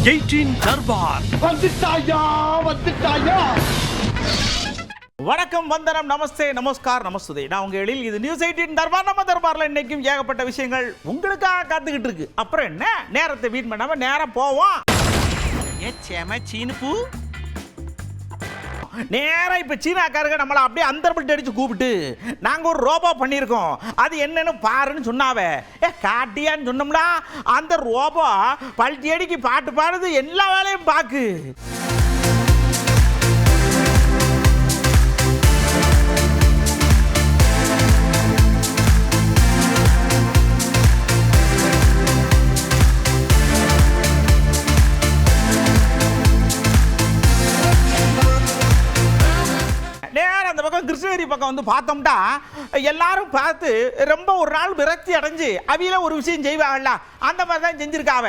18 தர்பார் வந்துட்டாயா. வணக்கம், வந்தனம், நமஸ்தே, நமஸ்கார், நமஸ்துதே. நான் உங்க எழில். இது நியூஸ் 18 தர்பார். நம்ம தர்பார்ல இன்னைக்கும் ஏகப்பட்ட விஷயங்கள் உங்களுக்காக காத்துக்கிட்டு இருக்கு. அப்புறம் என்ன, நேரத்தை வீண் பண்ணாம நேரம் போவோம். சீனுப்பு நேரம் இப்ப சீனாக்காரங்க நம்மள அப்படியே அந்தர்பல்ட் அடிச்சு கூப்பிட்டு நாங்க ஒரு ரோபோ பண்ணியிருக்கோம், அது என்னன்னு பாருன்னு சொன்னாவே. காட்டியான்னு சொன்னோம்னா அந்த ரோபோ பல்ட்டி அடிக்கு பாட்டு பாடுது, எல்லா வேலையும் பாக்கு. அந்த பக்கம் கிருஷ்ணகிரி பக்கம் வந்து பார்த்தோம்னா எல்லாரும் பார்த்து ரொம்ப ஒரு நாள் விரக்தி அடைஞ்சு அவியில ஒரு விஷயம் செய்வாங்கல்ல, அந்த மாதிரி தான் செஞ்சிருக்காவ.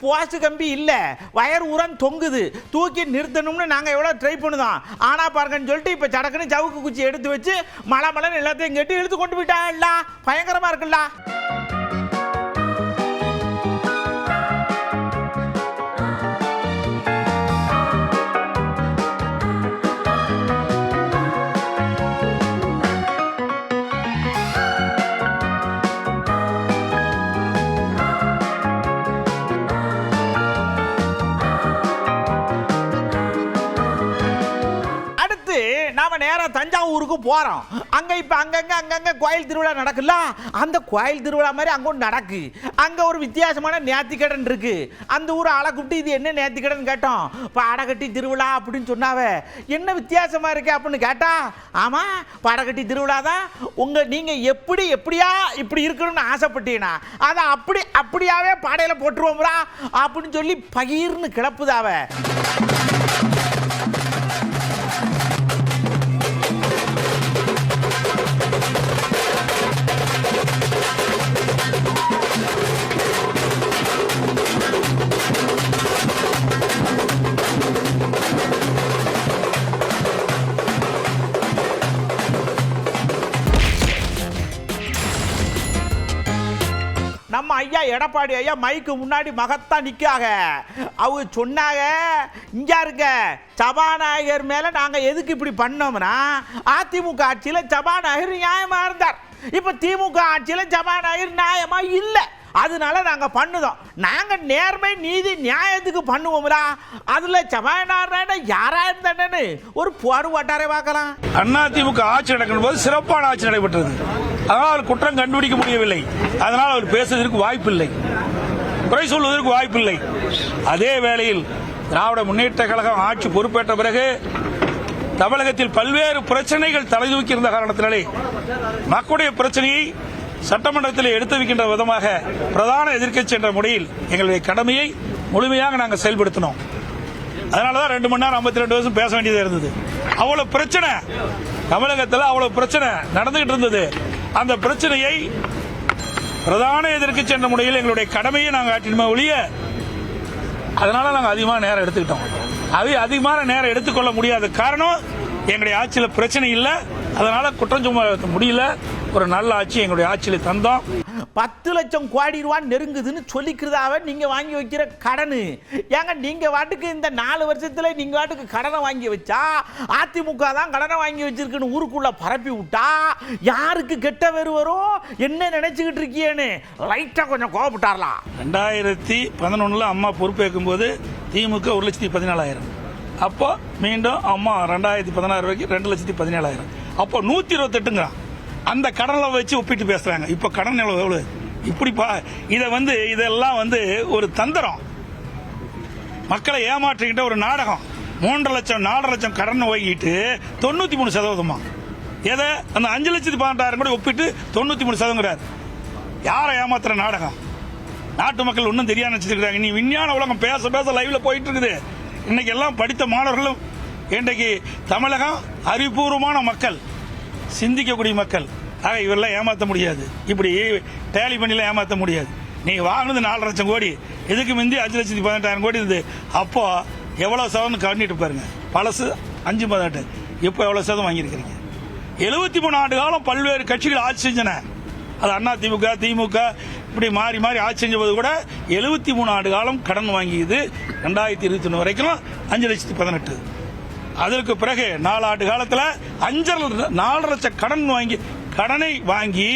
போஸ்ட் கம்பி இல்லை, வயர் உரம் தொங்குது, தூக்கி நிறுத்தணும்னு நாங்கள் எவ்வளோ ட்ரை பண்ணுதோம். ஆனால் பாருங்கன்னு சொல்லிட்டு இப்போ சடக்குன்னு சவுக்கு குச்சி எடுத்து வச்சு மலை எல்லாத்தையும் கட்டி இழுத்து கொண்டு போயிட்டாங்கல்ல. பயங்கரமாக இருக்குல்ல. நாம நேரா தஞ்சாவூருக்கு போறோம். அங்க இப்ப அங்கங்க கோயில் திருவிழா நடக்குல்ல, அந்த கோயில் திருவிழா மாதிரி அங்க ஒன்று நடக்கு. அங்க ஒரு வித்தியாசமான நேர்த்திக்கடன் இருக்கு. அந்த ஊர் ஆளை கூப்பிட்டு இது என்ன நேர்த்திக்கடன் கேட்டோம். பாடகட்டி திருவிழா அப்படின்னு சொன்னாவே, என்ன வித்தியாசமா இருக்கு அப்படின்னு கேட்டா, ஆமா பாடகட்டி திருவிழா தான். நீங்க எப்படியா இப்படி இருக்கணும்னு ஆசைப்பட்டீங்கன்னா அதை அப்படியாவே பாடையில போட்டுருவோம்ரா அப்படின்னு சொல்லி பகீர்னு கிளப்புதாவ. நம்ம ஐயா எடப்பாடி ஐயா மைக்கு முன்னாடி மகத்தா நிக்காக. அவங்க சொன்னாங்க, இங்க இருக்க சபாநாயகர் மேல நாங்க எதுக்கு இப்படி பண்ணோம்னா, அதிமுக ஆட்சியில சபாநாயகர் நியாயமா இருந்தார், இப்ப திமுக ஆட்சியில சபாநாயகர் நியாயமா இல்லை, அதனால நாங்க பண்ணுதோம். நாங்க நேர்மை நீதி நியாயத்துக்கு பண்ணுவோம்ல, அதுல சபாநாயகர் யாரா இருந்தானு ஒரு போர் வட்டாரை பார்க்கலாம். அதிமுக ஆட்சி நடக்கும் போது சிறப்பான ஆட்சி நடைபெற்றது. அதனால் அவர் குற்றம் கண்டுபிடிக்க முடியவில்லை. அதனால் அவர் பேசுவதற்கு வாய்ப்பில்லை, குறை சொல்வதற்கு வாய்ப்பில்லை. அதே வேளையில் திராவிட முன்னேற்ற கழகம் ஆட்சி பொறுப்பேற்ற பிறகு தமிழகத்தில் பல்வேறு பிரச்சனைகள் தலைதூக்கி இருந்த காரணத்தினாலே மக்களுடைய பிரச்சனையை சட்டமன்றத்தில் எடுத்து வைக்கின்ற விதமாக பிரதான எதிர்க்கட்சி என்ற முறையில் எங்களுடைய கடமையை முழுமையாக நாங்கள் செயல்படுத்தினோம். அதனாலதான் 2 மணி நேரம் 52 நிமிஷம் பேச வேண்டியது இருந்தது. அவ்வளவு பிரச்சனை தமிழகத்தில், அவ்வளவு பிரச்சனை நடந்துகிட்டு இருந்தது. அந்த பிரச்சனையை பிரதான எதிர்க்கட்சி என்ற முறையில் எங்களுடைய கடமையை நாங்கள் ஆற்றினோமே ஒழிய, அதனால நாங்கள் அதிகமான நேரம் எடுத்துக்கிட்டோம். அதிகமான நேரம் எடுத்துக்கொள்ள முடியாத காரணம் எங்களுடைய ஆட்சியில் பிரச்சனை இல்லை, அதனால குற்றம் சுமத்த முடியல. ஒரு நல்ல ஆட்சி எங்களுடைய ஆட்சியில் தந்தோம். 10 லட்சம் கோடி ரூபாய் நெருங்குதுன்னு சொல்லிக்கிறதாவ நீங்க வாங்கி வைக்கிற கடனு. ஏங்க நீங்க வாட்டுக்கு இந்த 4 வருஷத்துல நீங்க வாட்டுக்கு கடனை வாங்கி வச்சா, அதிமுக தான் கடனை வாங்கி வச்சிருக்குன்னு ஊருக்குள்ள பரப்பி விட்டா யாருக்கு கெட்ட பேரு வரும்? என்ன நினைச்சுக்கிட்டு இருக்கீன்னு லைட்டா கொஞ்சம் கோபப்பட்டாரலாம். 2011 அம்மா பொறுப்பேற்கும் போது திமுக 1,14,000. அப்போ மீண்டும் அம்மா 2016 வரைக்கும் 2,17,000. அப்போ 128ங்கிறான். அந்த கடனை வச்சு ஒப்பிட்டு பேசுறாங்க. இப்ப கடன் எவ்வளவு? இப்படிப்பா இதெல்லாம் ஒரு தந்திரம், மக்களை ஏமாற்றிக்கிட்ட ஒரு நாடகம். 3 லட்சம் 4 லட்சம் கடன் வாங்கிட்டு 93%. எதை அந்த 5,18,000 கூட ஒப்பிட்டு 93%. யாரை ஏமாத்துற நாடகம்? நாட்டு மக்கள் ஒன்றும் தெரியாம நினைச்சிருக்காங்க. நீ விஞ்ஞான உலகம் பேச லைவ்ல போயிட்டு இருக்குது. இன்னைக்கு எல்லாம் படித்த மாணவர்களும், இன்றைக்கு தமிழகம் அறிவுபூர்வமான மக்கள், சிந்திக்கக்கூடிய மக்கள். ஆக இவரெல்லாம் ஏமாற்ற முடியாது, இப்படி டேலி பண்ணிலாம் ஏமாற்ற முடியாது. நீங்க வாங்கினது 4 லட்சம் கோடி, இதுக்கு முந்தி 5,18,000 கோடி இருந்தது. அப்போ எவ்வளவு சதவீதம் கவனிட்டு பாருங்க. பழசு 5-18, இப்போ எவ்வளவு சதவீதம் வாங்கியிருக்கிறீங்க? 73 ஆண்டு காலம் பல்வேறு கட்சிகள் ஆட்சி செஞ்சன. அது அதிமுக திமுக இப்படி மாறி மாறி ஆட்சி செஞ்ச போது கூட 73 ஆண்டு காலம் கடன் வாங்கியது 2021 வரைக்கும் 5,18,000. அதற்கு பிறகு 4 ஆண்டு காலத்தில் 4 லட்சம் கடனை வாங்கி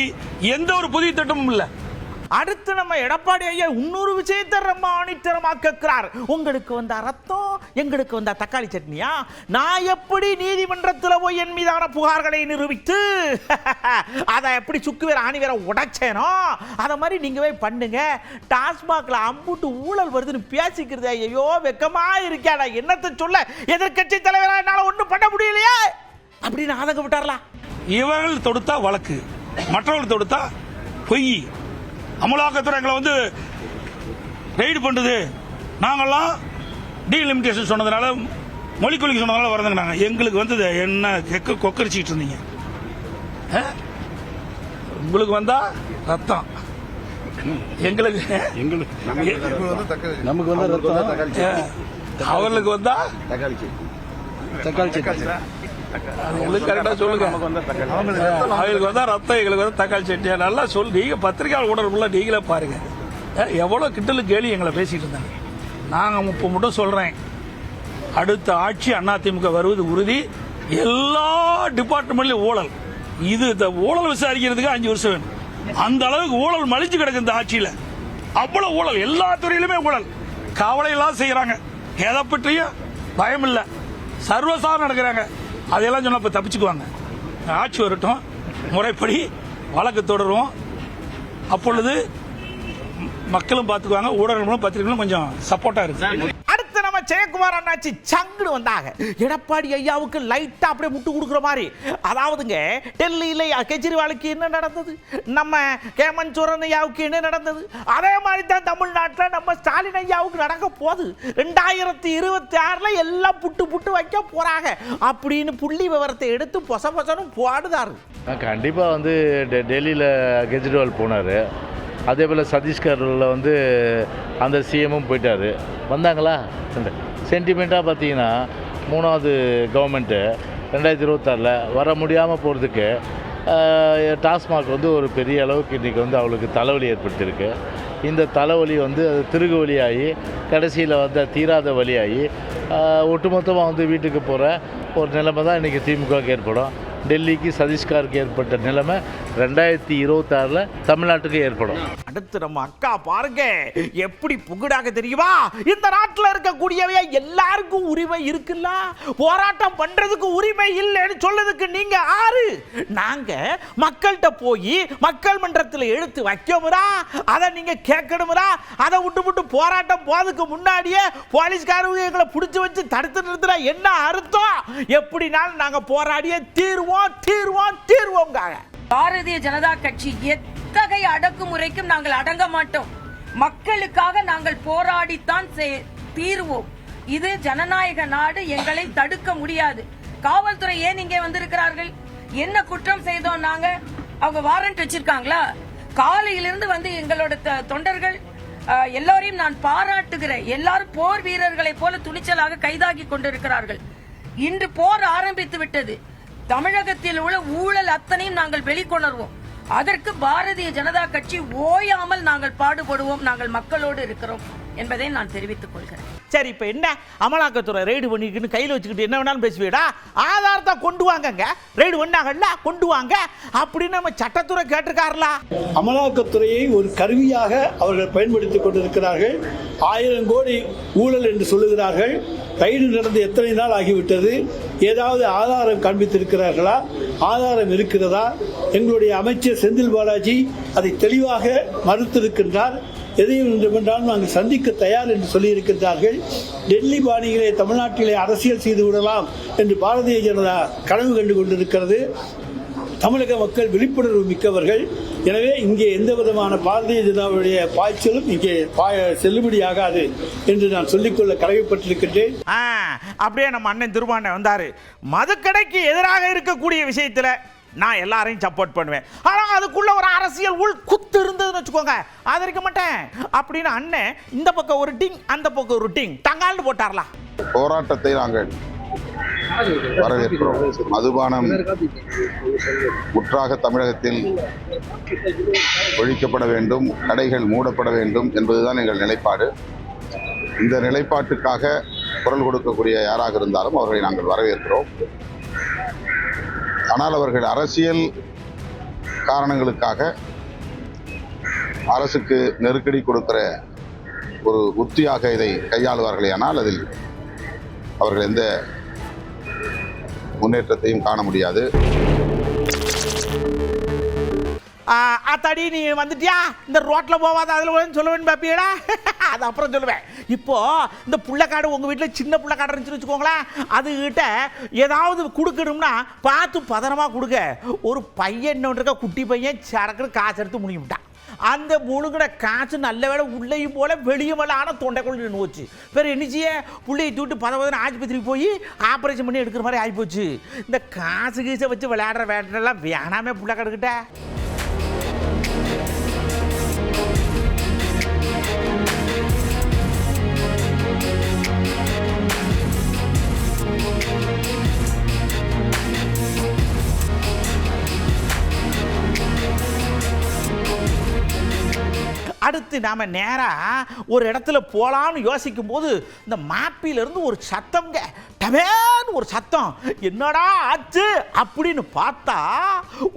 எந்த ஒரு புதிய திட்டமும் இல்லை. அடுத்து நம்ம எடப்பாடி ஐயா இன்னொரு விஷயத்தை ரொம்ப ஆணித்தரமா கேட்கிறார். உங்களுக்கு வந்த ரத்தம், எங்களுக்கு வந்த தக்காளி சட்னியா? நான் எப்படி நீதிமன்றத்தில் போய் என் மீதான புகார்களை நிரூபித்து அதை எப்படி சுக்கு வேற ஆணி வேற உடைச்சேனோ அதை மாதிரி நீங்க போய் பண்ணுங்க. டாஸ்மாக்ல அம்புட்டு ஊழல் வருதுன்னு பேசிக்கிறது ஐயோ வெக்கமா இருக்கா? என்னத்தை சொல்ல, எதிர்கட்சி தலைவரா என்னால ஒன்றும் பண்ண முடியலையே அப்படின்னு ஆதங்க விட்டாரலாம். இவர்கள் தொடுத்தா வழக்கு, மற்றவர்கள் தொடுத்தா பொய். அமலாக்கத்துறை எங்களை வந்து ரெய்டு பண்ணுது, நாங்கெல்லாம் டீலிமிட்டேஷன் சொன்னதுனால, மொழிக்கொலிக்கு சொன்னதுனால வரதுங்க. எங்களுக்கு வந்தது என்ன கொக்கரிச்சிட்டு இருந்தீங்க? உங்களுக்கு வந்தா ரத்தம், எங்களுக்கு நமக்கு வந்து ரத்தம், அவர்களுக்கு வந்தா தக்காளி சட்னி. உங்களுக்கு கரெக்டா சொல்லுங்க. அவங்களுக்கு வந்தா ரத்தம், எங்களுக்கு வந்து தக்காளி சட்னியா? நல்லா சொல்லு. நீங்க பத்திரிகையாளர் ஊடகக்குள்ள நீங்களே பாருங்க எவ்வளவு கிட்டலு கேலி எங்களை பேசிட்டு இருந்தாங்க. நாங்க இப்போ மட்டும் சொல்றேன், அடுத்த ஆட்சி அதிமுக வருவது உறுதி. எல்லா டிபார்ட்மெண்ட்லயும் ஊழல். இந்த ஊழல் விசாரிக்கிறதுக்கு 5 வருஷம் வேணும். அந்த அளவுக்கு ஊழல் மலிச்சு கிடக்கு இந்த ஆட்சியில. அவ்வளவு ஊழல், எல்லா துறையிலுமே ஊழல். கவலை எல்லாம் செய்யறாங்க, எதை பற்றியும் பயம் இல்ல, சர்வசாதாரணம் நடக்கிறாங்க. அதையெல்லாம் சொன்னா இப்ப தப்பிச்சுக்குவாங்க. ஆட்சி வரட்டும், முறைப்படி வழக்கு தொடரும். அப்பொழுது மக்களும் பார்த்துக்குவாங்க, ஊடகங்களும் பத்திரிகைகளும் கொஞ்சம் சப்போர்ட்டா இருக்கு. அடுத்து நம்ம ஜெயக்குமார் அண்ணாச்சி சங்குடு வந்தாங்க. எடப்பாடி ஐயாவுக்கு லைட்டா அப்படியே முட்டு கொடுக்குற மாதிரி. அதாவதுங்க, டெல்லியில கெஜ்ரிவாலுக்கு என்ன நடந்தது, நம்ம ஹேமந்த் சோரன் ஐயாவுக்கு என்ன நடந்தது, அதே மாதிரி தான் தமிழ்நாட்டில் நம்ம ஸ்டாலின் ஐயாவுக்கு நடக்க போகுது. 2026 எல்லாம் புட்டு வைக்க போறாங்க அப்படின்னு புள்ளி விவரத்தை எடுத்து பொசனும் போடுதாரு. கண்டிப்பா வந்து டெல்லியில் கெஜ்ரிவால் போனார். அதே போல் சத்தீஸ்கரில் வந்து அந்த சிஎம்மும் போயிட்டார். வந்தாங்களா? சென்டிமெண்ட்டாக பார்த்தீங்கன்னா 3வது கவர்மெண்ட்டு 2026 வர முடியாமல் போகிறதுக்கு டாஸ்மாக் வந்து ஒரு பெரிய அளவுக்கு இன்றைக்கி வந்து அவளுக்கு தலைவலி ஏற்படுத்தியிருக்கு. இந்த தலைவலி வந்து அது திருகு வழியாகி கடைசியில் வந்து தீராத வழியாகி ஒட்டுமொத்தமாக வந்து வீட்டுக்கு போகிற ஒரு நிலைமை தான் இன்றைக்கி திமுகவுக்கு ஏற்படும். டெல்லிக்கு சத்தீஸ்கருக்கு ஏற்பட்ட நிலைமை 2026 தமிழ்நாட்டுக்கு ஏற்படும். அடுத்து நம்ம அக்கா பாருங்க எப்படி புகுடாக தெரியுமா? இந்த நாட்டில் இருக்கக்கூடியவையா எல்லாருக்கும் உரிமை இருக்குல்ல, போராட்டம் பண்றதுக்கு உரிமை இல்லைன்னு சொல்லதுக்கு நீங்க ஆறு. நாங்க மக்கள்கிட்ட போய் மக்கள் மன்றத்தில் எடுத்து வைக்கமுறா, அதை நீங்க கேட்கணும்ரா. அதை விட்டு போராட்டம் போறதுக்கு முன்னாடியே போலீஸ்காரங்க எங்களை பிடிச்சி வச்சு தடுத்து நிறுத்துறா என்ன அர்த்தம்? எப்படினாலும் நாங்க போராடியே தீர்வோம். பாரதிய ஜனதா கட்சி எத்தகைய அடக்குமுறைக்கும் நாங்கள் அடங்க மாட்டோம். மக்களுக்காக நாங்கள் போராடித்தான் தீர்வோம். இது ஜனநாயக நாடு, எங்களை தடுக்க முடியாது. காவல்துறை ஏன் இங்கே வந்திருக்கிறார்கள்? என்ன குற்றம் செய்தோம் நாங்க? அவங்க வாரண்ட் வச்சிருக்காங்களா? காலையிலிருந்து வந்து எங்களோட தொண்டர்கள் எல்லாரையும் நான் பாராட்டுகிறேன். எல்லாரும் போர் வீரர்களை போல துணிச்சலாக கைதாகி கொண்டிருக்கிறார்கள். இன்று போர் ஆரம்பித்து விட்டது. தமிழகத்தில் உள்ள ஊழல் அத்தனையும் நாங்கள் வெளிக்கொணர்வோம். அதற்கு பாரதிய ஜனதா கட்சி ஓயாமல் நாங்கள் பாடுபடுவோம். நாங்கள் மக்களோடு இருக்கிறோம் என்பதை நான் தெரிவித்துக் கொள்கிறேன். சரி, இப்ப என்ன அமலாக்கத்துறை ரெய்டு பண்ணிக்கிட்டு கையில் வச்சுக்கிட்டு என்ன வேணாலும் பேசுவீடா? ஆதாரத்தை கொண்டு வாங்கங்க, ரெய்டு பண்ணாங்கல்ல கொண்டு வாங்க அப்படின்னு நம்ம சட்டத்துறை கேட்டிருக்காருல. அமலாக்கத்துறையை ஒரு கருவியாக அவர்கள் பயன்படுத்திக் கொண்டிருக்கிறார்கள். 1000 கோடி ஊழல் என்று சொல்லுகிறார்கள். ரைடு நடந்து எத்தனை நாள் ஆகிவிட்டது? ஏதாவது ஆதாரம் காண்பித்திருக்கிறார்களா? ஆதாரம் இருக்கிறதா? எங்களுடைய அமைச்சர் செந்தில் பாலாஜி அதை தெளிவாக மறுத்திருக்கின்றார். எதையும் என்றாலும் நாங்கள் சந்திக்க தயார் என்று சொல்லியிருக்கிறார்கள். டெல்லி பாணியிலே தமிழ்நாட்டிலே அரசியல் செய்து விடலாம் என்று பாரதிய ஜனதா கனவு கண்டு கொண்டிருக்கிறது. தமிழக மக்கள் விழிப்புணர்வு மிக்கவர்கள். எனவே இங்கே எந்த விதமான பாரதிய ஜனதாவுடைய பாய்ச்சலும் இங்கே செல்லுபடியாகாது என்று நான் சொல்லிக்கொள்ள கடமைப்பட்டிருக்கின்றேன். அப்படியே நம்ம அண்ணன் திருமாண்டன் வந்தாரு. மதுக்கடைக்கு எதிராக இருக்கக்கூடிய விஷயத்துல நான் எல்லாரையும் சப்போர்ட் பண்ணுவேன். ஆனா அதுக்குள்ள ஒரு அரசியல் உள் குத்து இருந்ததுன்னு வச்சுக்கோங்க, ஆதரிக்க மாட்டேன் அப்படின்னு அண்ணன் இந்த பக்கம் ஒரு டிங் அந்த பக்கம் ஒரு டிங் டங்கால்னு போட்டார்லாம். போராட்டத்தை நாங்கள் வரவேற்கிறோம். மதுபானம் முற்றாக தமிழகத்தில் ஒழிக்கப்பட வேண்டும், கடைகள் மூடப்பட வேண்டும் என்பதுதான் எங்கள் நிலைப்பாடு. இந்த நிலைப்பாட்டுக்காக குரல் கொடுக்கக்கூடிய யாராக இருந்தாலும் அவர்களை நாங்கள் வரவேற்கிறோம். ஆனால் அவர்கள் அரசியல் காரணங்களுக்காக அரசுக்கு நெருக்கடி கொடுக்கிற ஒரு உத்தியாக இதை கையாளுவார்களே ஆனால் அதில் அவர்கள் எந்த முன்னேற்றத்தையும் காண முடியாது. அத்தாடி நீ வந்துட்டியா, இந்த ரோட்டில் போவாத அதில் சொல்லுவேன்னு பார்ப்பீடா, அது அப்புறம் சொல்லுவேன். இப்போ இந்த புள்ளக்காடு உங்கள் வீட்டில் சின்ன புள்ளக்காடு இருந்துச்சுன்னு வச்சுக்கோங்களேன், அதுகிட்ட ஏதாவது கொடுக்கணும்னா பார்த்து பதனமாக கொடுக்க. ஒரு பையன் என்ன இருக்க, குட்டி பையன் சரக்குன்னு காசு எடுத்து முழுங்கிவிட்டான். அந்த முழுங்கிற காசு நல்ல வேலை உள்ளேயும் போல வெளியும் போல ஆனால் தொண்டைக்குள்ள நின்று போச்சு. வேறு என்னச்சியே பிள்ளையை தூட்டு பதவதன ஆஸ்பத்திரிக்கு போய் ஆப்ரேஷன் பண்ணி எடுக்கிற மாதிரி ஆகிப்போச்சு. இந்த காசு கீசை வச்சு விளையாடுற வேட்டெல்லாம் வேணாமே புள்ளக்காடுக்கிட்ட. அடுத்து நாம் நேராக ஒரு இடத்துல போகலான்னு யோசிக்கும் போது இந்த மாப்பிலிருந்து ஒரு சத்தம்ங்க, டமேன்னு ஒரு சத்தம். என்னடா ஆச்சு அப்படின்னு பார்த்தா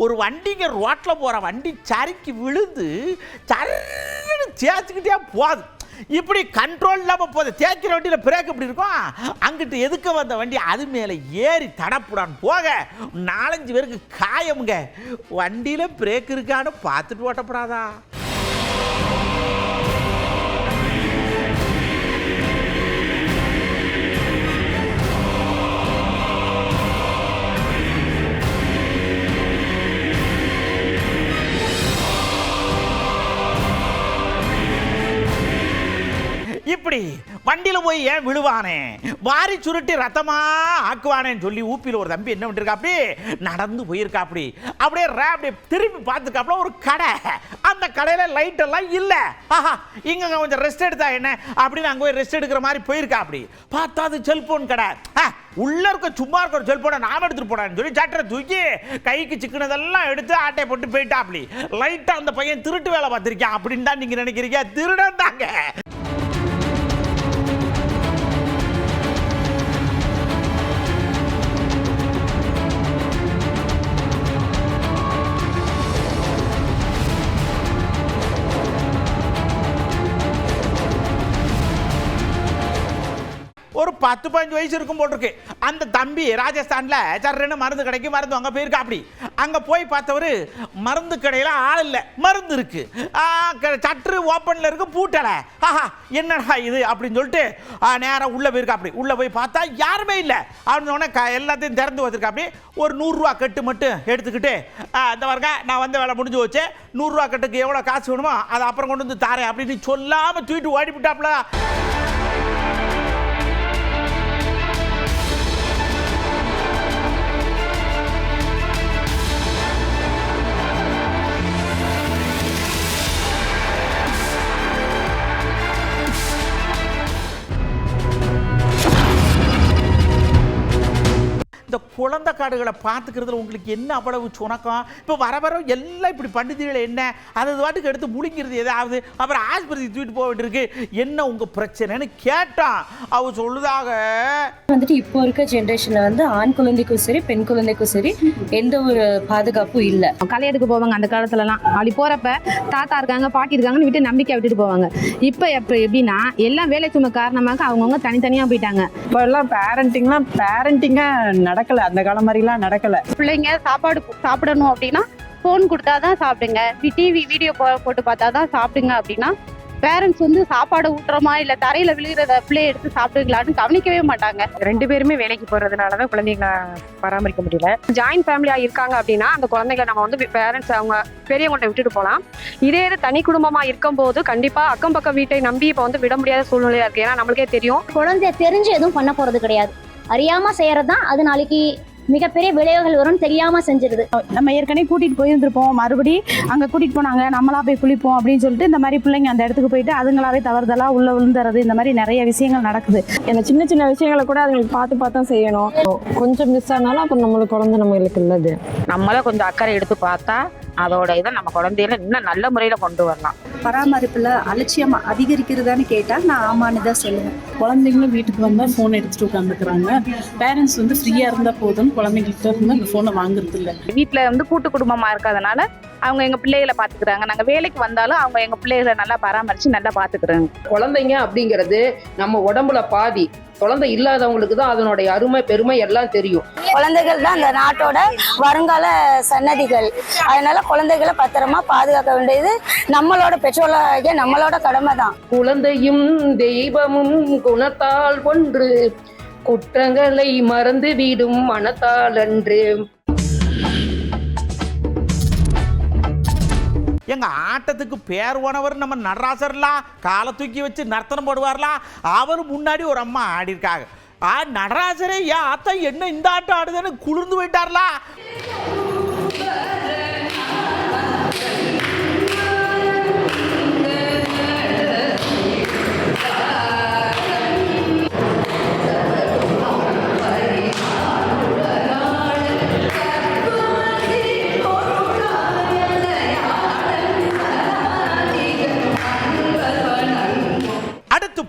ஒரு வண்டிங்க ரோட்டில் போகிற வண்டி சரிக்கு விழுந்து சருன்னு தேய்ச்சிக்கிட்டே போகுது. இப்படி கண்ட்ரோல் இல்லாமல் போகுது. தேய்க்கிற வண்டியில் பிரேக் எப்படி இருக்கும், அங்கிட்டு எதுக்க வந்த வண்டி அது மேலே ஏறி தடப்புடான்னு போக 4-5 பேருக்கு காயமுங்க. வண்டியில் பிரேக் இருக்கான்னு பார்த்துட்டு ஓட்டப்படாதா? இப்படி வண்டியில் போய் ஏன் விழுவானே, வாரி சுருட்டி ரத்தமா ஆக்குவானேன்னு சொல்லி ஊப்பியில் ஒரு தம்பி என்ன பண்ணிருக்கா, அப்படி நடந்து போயிருக்கா. அப்படியே அப்படியே திரும்பி பார்த்துருக்காப்புல ஒரு கடை. அந்த கடையில் லைட் எல்லாம் இல்லை. ஆஹா, இங்கே கொஞ்சம் ரெஸ்ட் எடுத்தா என்ன அப்படின்னு அங்கே போய் ரெஸ்ட் எடுக்கிற மாதிரி போயிருக்கா. அப்படி பார்த்தா அது செல்போன் கடை. உள்ள இருக்க சும்மா இருக்கிற செல்போனை நாம எடுத்துட்டு போனான்னு சொல்லி சட்டரை தூக்கி கைக்கு சிக்கினதெல்லாம் எடுத்து ஆட்டையை போட்டு போயிட்டா. அப்படி லைட்டா அந்த பையன் திருட்டு வேலை பார்த்திருக்கான் அப்படின்னு தான் நீங்க நினைக்கிறீங்க. திருடன் தாங்க. ஒரு 10-15 வயசு இருக்கும் போட்டிருக்கு. அந்த தம்பி ராஜஸ்தானில் சர்ன்னு மருந்து கடைக்கு மருந்து அங்கே போயிருக்கா. அப்படி அங்கே போய் பார்த்தவர் மருந்து கடையில் ஆள் இல்லை, மருந்து இருக்கு, சற்று ஓப்பனில் இருக்கு, பூட்டலை. ஆஹா, என்னடா இது அப்படின்னு சொல்லிட்டு நேராக உள்ளே போயிருக்கா. அப்படி உள்ளே போய் பார்த்தா யாருமே இல்லை. அப்படின்னு எல்லாத்தையும் திறந்து வச்சிருக்கா. அப்படி ஒரு 100 ரூபா கட்டு மட்டும் எடுத்துக்கிட்டு, இந்த வருங்க நான் வந்த வேலை முடிஞ்சு வச்சு 100 ரூபா கட்டுக்கு எவ்வளோ காசு வேணுமோ அதை அப்புறம் கொண்டு வந்து தாரேன் அப்படின்னு சொல்லாமல் தூக்கிட்டு ஓடிவிட்டாப்ல. இந்த குழந்தை காடுகளை பார்த்துக்கிறதுல உங்களுக்கு என்ன அவ்வளவு சுணக்கம்? இப்போ வர எல்லாம் இப்படி பண்டிகைகளை என்ன அது வாட்டுக்கு எடுத்து முழுங்கிறது ஏதாவது, அப்புறம் ஆஸ்பத்திரி தூக்கிட்டு போக வேண்டியிருக்கு. என்ன உங்கள் பிரச்சனைன்னு கேட்டான். அவ சொல்லுதாக வந்துட்டு இப்போ இருக்க ஜென்ரேஷனில் வந்து ஆண் குழந்தைக்கும் சரி பெண் குழந்தைக்கும் சரி எந்த ஒரு பாதுகாப்பும் இல்லை. கல்யாணத்துக்கு போவாங்க அந்த காலத்துலலாம். அப்படி போகிறப்ப தாத்தா இருக்காங்க பாட்டி இருக்காங்கன்னு விட்டு நம்பிக்கை விட்டுட்டு போவாங்க. இப்போ எப்படின்னா எல்லாம் வேலை சுமை காரணமாக அவங்கவுங்க தனித்தனியாக போயிட்டாங்க. இப்போ எல்லாம் பேரண்டிங்காக நடக்கலை, அந்த காலம் மாதிரிலாம் நடக்கலை. பிள்ளைங்க சாப்பாடு சாப்பிடணும் அப்படின்னா ஃபோன் கொடுத்தா தான் சாப்பிடுங்க, டிவி வீடியோ போட்டு பார்த்தா தான் சாப்பிடுங்க அப்படின்னா பேரண்ட்ஸ் வந்து சாப்பாடு ஊட்டுறோமா இல்லை தரையில் விழுகிறத பிள்ளை எடுத்து சாப்பிடுங்களான்னு கவனிக்கவே மாட்டாங்க. 2 பேருமே வேலைக்கு போகிறதுனால தான் குழந்தைங்களை பராமரிக்க முடியல. ஜாயின்ட் ஃபேமிலியாக இருக்காங்க அப்படின்னா அந்த குழந்தைங்களை நம்ம வந்து பேரண்ட்ஸ் அவங்க பெரியவங்கள்ட்ட விட்டுட்டு போகலாம். இதே தனி குடும்பமாக இருக்கும்போது கண்டிப்பாக அக்கம் பக்கம் வீட்டை நம்பி இப்போ வந்து விட முடியாத சூழ்நிலையாக இருக்குது. ஏன்னா நம்மளுக்கே தெரியும் குழந்தைய தெரிஞ்சு எதுவும் பண்ண போகிறது கிடையாது, அறியாமல் செய்கிறது தான். அது நாளைக்கு மிகப்பெரிய விளைவுகள் வரும் தெரியாம செஞ்சிருது. நம்ம ஏற்கனவே கூட்டிட்டு போயிருந்திருப்போம், மறுபடி அங்க கூட்டிட்டு போனாங்க, நம்மளா போய் குளிப்போம் அப்படின்னு சொல்லிட்டு இந்த மாதிரி பிள்ளைங்க அந்த இடத்துக்கு போயிட்டு அதுங்களாவே தவறுதலா உள்ள விழுந்துறது, இந்த மாதிரி நிறைய விஷயங்கள் நடக்குது. இந்த சின்ன சின்ன விஷயங்களை கூட அதுங்களுக்கு பார்த்து பார்த்தா செய்யணும். கொஞ்சம் மிஸ் ஆனாலும் அப்புறம் நம்மளுக்கு குழந்தை நம்மளுக்கு இல்லது. நம்மள கொஞ்சம் அக்கறை எடுத்து பார்த்தா அதோட இதை நம்ம குழந்தையில இன்னும் நல்ல முறையில கொண்டு வரலாம். பராமரிப்புல அலட்சியம் அதிகரிக்கிறதான்னு கேட்டா நான் ஆமான்னு தான் சொல்லுவேன். குழந்தைங்களும் வீட்டுக்கு வந்தா போன் எடுத்துட்டு உட்காந்துக்கிறாங்க. பேரண்ட்ஸ் வந்து ஃப்ரீயா இருந்தா போதும், குழந்தைங்கள்ட்ட இருந்து அந்த போனை வாங்குறது இல்லை. வீட்டுல வந்து கூட்டு குடும்பமா இருக்கிறதுனால அவங்க எங்க பிள்ளைகளை பாத்துக்கிறாங்க. நாங்க வேலைக்கு வந்தாலும் அவங்க எங்க பிள்ளைகளை நல்லா பராமரிச்சு நல்லா பாத்துக்கிறாங்க. குழந்தைங்க அப்படிங்கிறது நம்ம உடம்புல பாதி. குழந்தை இல்லாதவங்களுக்கு தான் அதனுடைய அருமை பெருமை எல்லாம் தெரியும். குழந்தைகள் தான் இந்த நாட்டோட வருங்கால சன்னதிகள். அதனால குழந்தைகளை பத்திரமா பாதுகாக்க வேண்டியது நம்மளோட பெற்றோராகிய நம்மளோட கடமை தான். குழந்தையும் தெய்வமும் குணத்தால் ஒன்று, குற்றங்களை மறந்து விடும் மனத்தால் அன்று. எங்க ஆட்டத்துக்கு பேர் போனவர் நம்ம நடராசர்லாம் காலை தூக்கி வச்சு நர்த்தனம் போடுவார்லாம். அவர் முன்னாடி ஒரு அம்மா ஆடி இருக்காங்க. நடராசரே ஏன் ஆத்தா என்ன இந்த ஆட்டம் ஆடுதுன்னு குளிர்ந்து போயிட்டார்லா.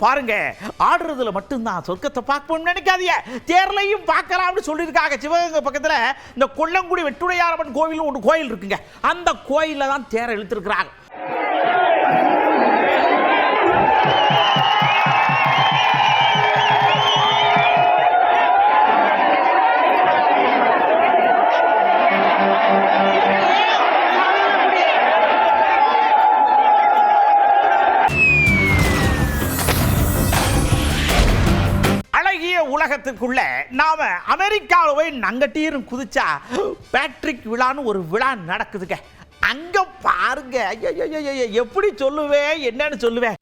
பாருங்க, ஆடுறதுல மட்டும்தான் சொர்க்கத்தை பார்ப்போம்னு நினைக்காதீங்க, தேர்லையும் பார்க்கலாம்னு சொல்லியிருக்காங்க. சிவகங்கை பக்கத்துல இந்த கொல்லங்குடி வெட்டுடையாரம்மன் கோவில் ஒன்று கோயில் இருக்குங்க. அந்த கோயில்ல தான் தேரை இழுத்துருக்கிறாங்க. உலகத்துக்குள்ள நாம அமெரிக்காவில் போய் நங்கட்டீரும் குதிச்சா பேட்ரிக் விழான்னு ஒரு விழா நடக்குதுங்க. அங்க பாருங்க, எப்படி சொல்லுவேன் என்னன்னு சொல்லுவேன்.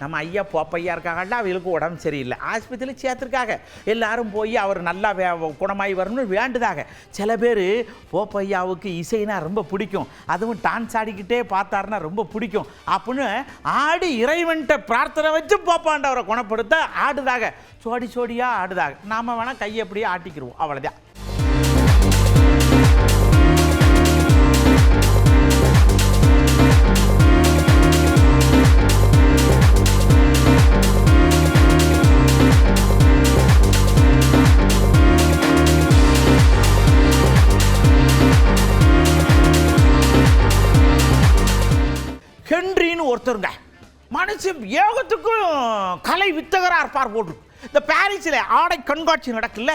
நம்ம ஐயா போப்பையா இருக்காங்கல்ல, அவங்களுக்கு உடம்பு சரியில்லை, ஆஸ்பத்திரியில் சேர்த்துருக்காங்க. எல்லாரும் போய் அவர் நல்லா குணமாகி வரணும்னு வேண்டுதாக. சில பேர் போப்பையாவுக்கு இசைனா ரொம்ப பிடிக்கும், அதுவும் டான்ஸ் ஆடிக்கிட்டே பார்த்தாருன்னா ரொம்ப பிடிக்கும் அப்படின்னு ஆடி இறைவன்கிட்ட பிரார்த்தனை வச்சு போப்பாண்டவரை குணப்படுத்த ஆடுதாக, சோடி சோடியாக ஆடுதாக. நாம் வேணால் கையை அப்படியே ஆட்டிக்கிடுவோம், அவ்வளோதான். ஹென்ரின்னு ஒருத்தருங்க, மனுஷன் ஏகத்துக்கும் கலை வித்தகராக இருப்பார் போட்டு. இந்த பாரிஸில் ஆடை கண்காட்சி நடக்குல்ல,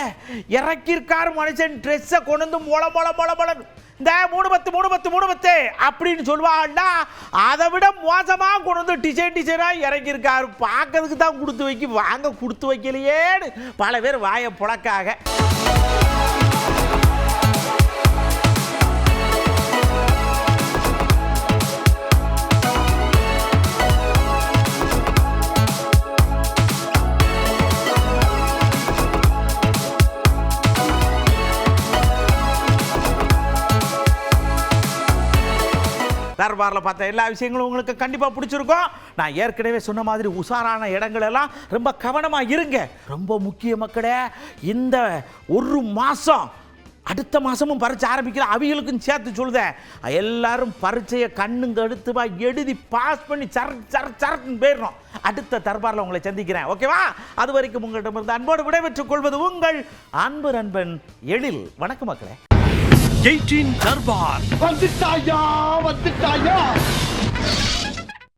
இறக்கியிருக்காரு மனுஷன் ட்ரெஸ்ஸை கொண்டு வந்து மொள மொள மொள மொளன்னு இந்த 310 அப்படின்னு சொல்லுவாங்கல்ல, அதை விட மோசமாக கொண்டு வந்து டிசைனாக இறக்கியிருக்காரு. பார்க்கறதுக்கு தான் கொடுத்து வைக்க, வாங்க கொடுத்து வைக்கலையேன்னு பல பேர் வாயை புழக்காக. தர்பாரில் பார்த்த எல்லா விஷயங்களும் உங்களுக்கு கண்டிப்பாக பிடிச்சிருக்கும். நான் ஏற்கனவே சொன்ன மாதிரி உஷாரான இடங்கள் எல்லாம் ரொம்ப கவனமாக இருங்க. ரொம்ப முக்கிய மக்களே, இந்த ஒரு மாதம் அடுத்த மாதமும் பரீட்சை ஆரம்பிக்கிற அவிகளுக்கும் சேர்த்து சொல்லுதேன். எல்லாரும் பரீட்சையை கண்ணுங்க எடுத்துவா எழுதி பாஸ் பண்ணி சரக்குன்னு போயிடணும். அடுத்த தர்பாரில் உங்களை சந்திக்கிறேன், ஓகேவா? அது வரைக்கும் உங்களிடமிருந்து அன்போடு விடைபெற்றுக் கொள்வது உங்கள் அன்பு நண்பன் எழில். வணக்கம் மக்களே. 18 தர்பார் வந்துட்டாயா.